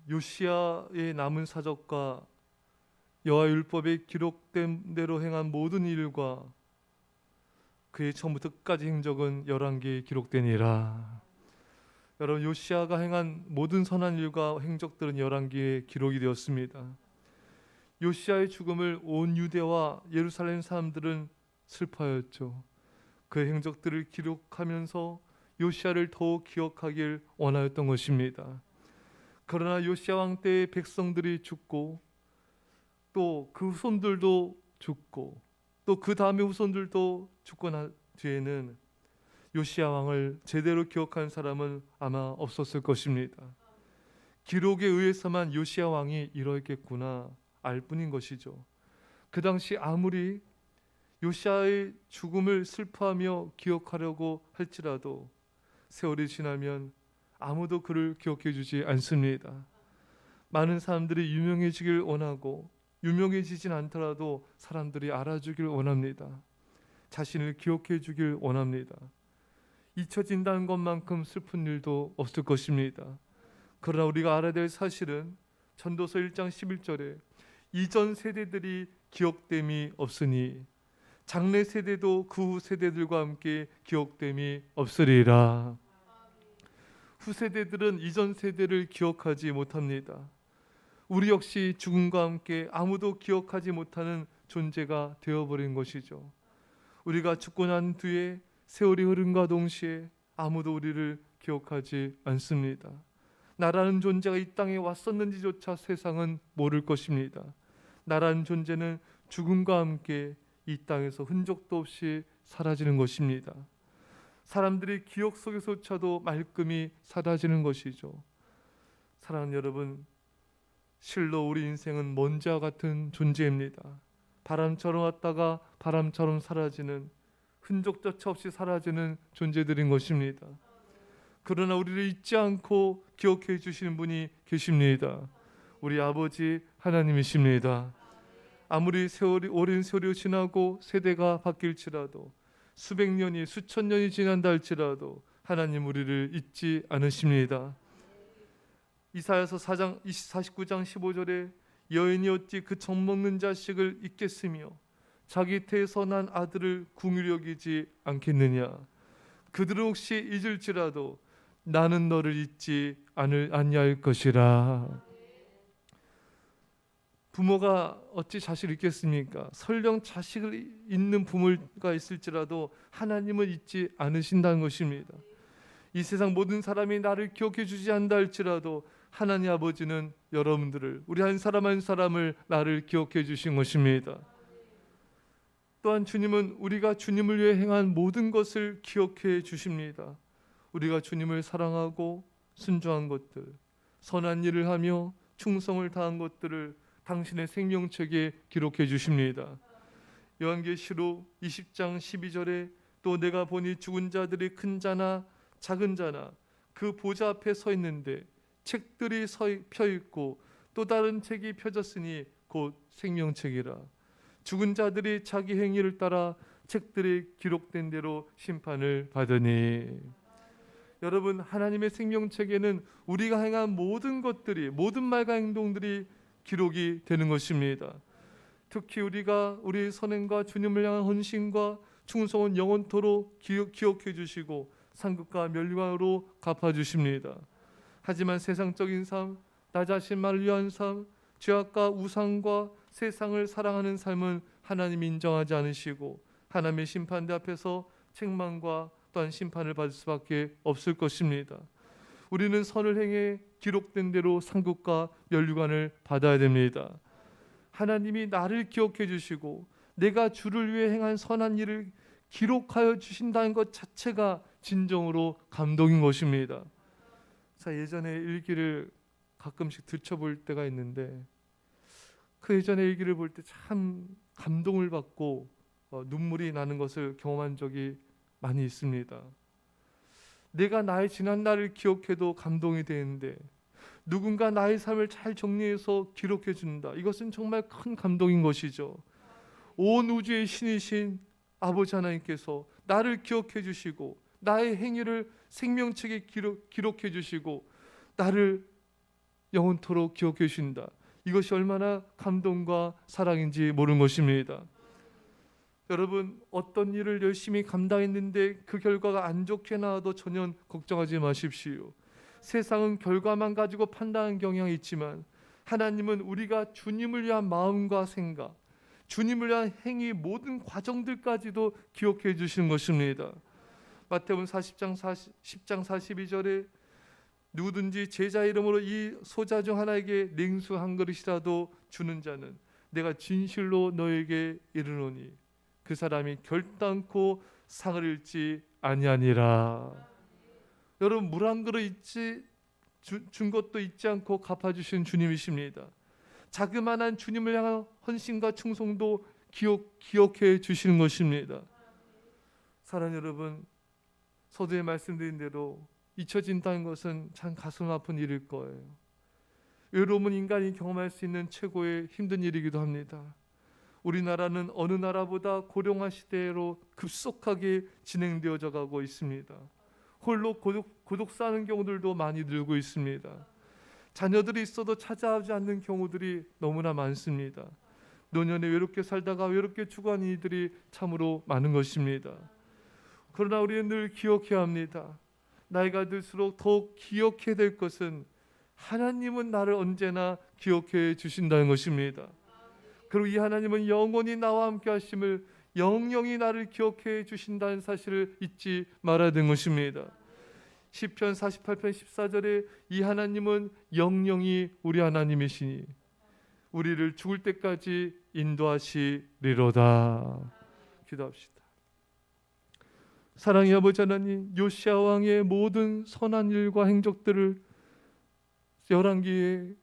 요시야의 남은 사적과 여호와 율법에 기록된 대로 행한 모든 일과 그의 처음부터 끝까지 행적은 열왕기에 기록되니라. 여러분, 요시야가 행한 모든 선한 일과 행적들은 열왕기에 기록이 되었습니다. 요시야의 죽음을 온 유대와 예루살렘 사람들은 슬퍼하였죠. 그의 행적들을 기록하면서 요시야를 더욱 기억하길 원하였던 것입니다. 그러나 요시야 왕 때의 백성들이 죽고 또 그 후손들도 죽고 또 그 다음의 후손들도 죽고 난 뒤에는 요시야 왕을 제대로 기억한 사람은 아마 없었을 것입니다. 기록에 의해서만 요시야 왕이 이러했겠구나 알 뿐인 것이죠. 그 당시 아무리 요시야의 죽음을 슬퍼하며 기억하려고 할지라도 세월이 지나면 아무도 그를 기억해 주지 않습니다. 많은 사람들이 유명해지길 원하고 유명해지진 않더라도 사람들이 알아주길 원합니다. 자신을 기억해 주길 원합니다. 잊혀진다는 것만큼 슬픈 일도 없을 것입니다. 그러나 우리가 알아야 될 사실은 전도서 1장 11절에 이전 세대들이 기억됨이 없으니 장래 세대도 그 후 세대들과 함께 기억됨이 없으리라. 후세대들은 이전 세대를 기억하지 못합니다. 우리 역시 죽음과 함께 아무도 기억하지 못하는 존재가 되어버린 것이죠. 우리가 죽고 난 뒤에 세월이 흐름과 동시에 아무도 우리를 기억하지 않습니다. 나라는 존재가 이 땅에 왔었는지조차 세상은 모를 것입니다. 나라는 존재는 죽음과 함께 이 땅에서 흔적도 없이 사라지는 것입니다. 사람들이 기억 속에서조차도 말끔히 사라지는 것이죠. 사랑하는 여러분, 실로 우리 인생은 먼지와 같은 존재입니다. 바람처럼 왔다가 바람처럼 사라지는, 흔적조차 없이 사라지는 존재들인 것입니다. 그러나 우리를 잊지 않고 기억해 주시는 분이 계십니다. 우리 아버지 하나님이십니다. 아무리 오랜 세월이 지나고 세대가 바뀔지라도 수백 년이 수천 년이 지난다 할지라도 하나님 우리를 잊지 않으십니다. 이사야서 49장 15절에 여인이 어찌 그 젖먹는 자식을 잊겠으며 자기 태에서 난 아들을 긍휼히 여기지 않겠느냐. 그들은 혹시 잊을지라도 나는 너를 잊지 아니할 것이라. 부모가 어찌 자식을 잊겠습니까? 설령 자식을 잊는 부모가 있을지라도 하나님은 잊지 않으신다는 것입니다. 이 세상 모든 사람이 나를 기억해 주지 않는다 할지라도 하나님 아버지는 여러분들을, 우리 한 사람 한 사람을 나를 기억해 주신 것입니다. 또한 주님은 우리가 주님을 위해 행한 모든 것을 기억해 주십니다. 우리가 주님을 사랑하고 순종한 것들, 선한 일을 하며 충성을 다한 것들을 당신의 생명책에 기록해 주십니다. 요한계시록 20장 12절에 또 내가 보니 죽은 자들이 큰 자나 작은 자나 그 보좌 앞에 서 있는데 책들이 펴 있고 또 다른 책이 펴졌으니 곧 생명책이라. 죽은 자들이 자기 행위를 따라 책들에 기록된 대로 심판을 받으니. 여러분, 하나님의 생명책에는 우리가 행한 모든 것들이, 모든 말과 행동들이 기록이 되는 것입니다. 특히 우리가 우리의 선행과 주님을 향한 헌신과 충성은 영원토록 기억해 주시고 상급과 면류관으로 갚아주십니다. 하지만 세상적인 삶, 나 자신만을 위한 삶, 죄악과 우상과 세상을 사랑하는 삶은 하나님이 인정하지 않으시고 하나님의 심판대 앞에서 책망과 또한 심판을 받을 수밖에 없을 것입니다. 우리는 선을 행해 기록된 대로 상급과 면류관을 받아야 됩니다. 하나님이 나를 기억해 주시고 내가 주를 위해 행한 선한 일을 기록하여 주신다는 것 자체가 진정으로 감동인 것입니다. 예전에 일기를 가끔씩 들춰볼 때가 있는데 그 예전에 일기를 볼 때 참 감동을 받고 눈물이 나는 것을 경험한 적이 많이 있습니다. 내가 나의 지난 날을 기억해도 감동이 되는데 누군가 나의 삶을 잘 정리해서 기록해 준다. 이것은 정말 큰 감동인 것이죠. 온 우주의 신이신 아버지 하나님께서 나를 기억해 주시고 나의 행위를 생명책에 기록해 주시고 나를 영원토록 기억해 주신다. 이것이 얼마나 감동과 사랑인지 모르는 것입니다. 여러분, 어떤 일을 열심히 감당했는데 그 결과가 안 좋게 나와도 전혀 걱정하지 마십시오. 세상은 결과만 가지고 판단하는 경향이 있지만 하나님은 우리가 주님을 위한 마음과 생각, 주님을 위한 행위 모든 과정들까지도 기억해 주시는 것입니다. 마태복음 10장 42절에 누구든지 제자 이름으로 이 소자 중 하나에게 냉수 한 그릇이라도 주는 자는 내가 진실로 너에게 이르노니 그 사람이 결단코 상을 잃지 아니하니라. 여러분, 물 한 그릇 준 것도 잊지 않고 갚아주신 주님이십니다. 자그마한 주님을 향한 헌신과 충성도 기억해 주시는 것입니다. 사랑하는 여러분, 서두에 말씀드린 대로 잊혀진다는 것은 참 가슴 아픈 일일 거예요. 외로움은 인간이 경험할 수 있는 최고의 힘든 일이기도 합니다. 우리나라는 어느 나라보다 고령화 시대로 급속하게 진행되어져 가고 있습니다. 홀로 고독 사는 경우들도 많이 늘고 있습니다. 자녀들이 있어도 찾아오지 않는 경우들이 너무나 많습니다. 노년에 외롭게 살다가 외롭게 죽어가는 이들이 참으로 많은 것입니다. 그러나 우리는 늘 기억해야 합니다. 나이가 들수록 더욱 기억해야 될 것은 하나님은 나를 언제나 기억해 주신다는 것입니다. 그리고 이 하나님은 영원히 나와 함께 하심을, 영영이 나를 기억해 주신다는 사실을 잊지 말아야 되는 것입니다. 시편 48편 14절에 이 하나님은 영영이 우리 하나님이시니 우리를 죽을 때까지 인도하시리로다. 기도합시다. 사랑의 아버지 하나님, 요시야 왕의 모든 선한 일과 행적들을 열왕기에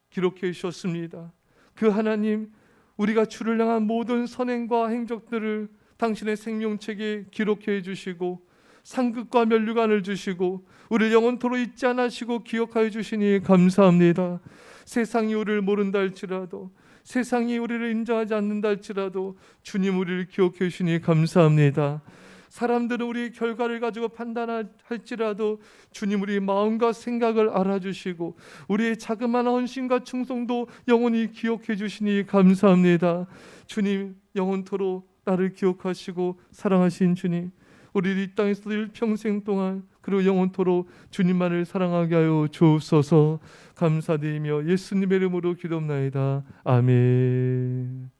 기록해 주셨습니다. 그 하나님, 우리가 주를 향한 모든 선행과 행적들을 당신의 생명책에 기록해 주시고 상급과 면류관을 주시고 우리를 영원토록 잊지 않으시고 기억하여 주시니 감사합니다. 세상이 우리를 모른다 할지라도, 세상이 우리를 인정하지 않는다 할지라도 주님 우리를 기억해 주시니 감사합니다. 사람들은 우리의 결과를 가지고 판단할지라도 주님 우리의 마음과 생각을 알아주시고 우리의 자그마한 헌신과 충성도 영원히 기억해 주시니 감사합니다. 주님, 영원토록 나를 기억하시고 사랑하신 주님, 우리 이 땅에서 일평생 동안 그리고 영원토록 주님만을 사랑하게 하여 주옵소서. 감사드리며 예수님의 이름으로 기도합나이다. 아멘.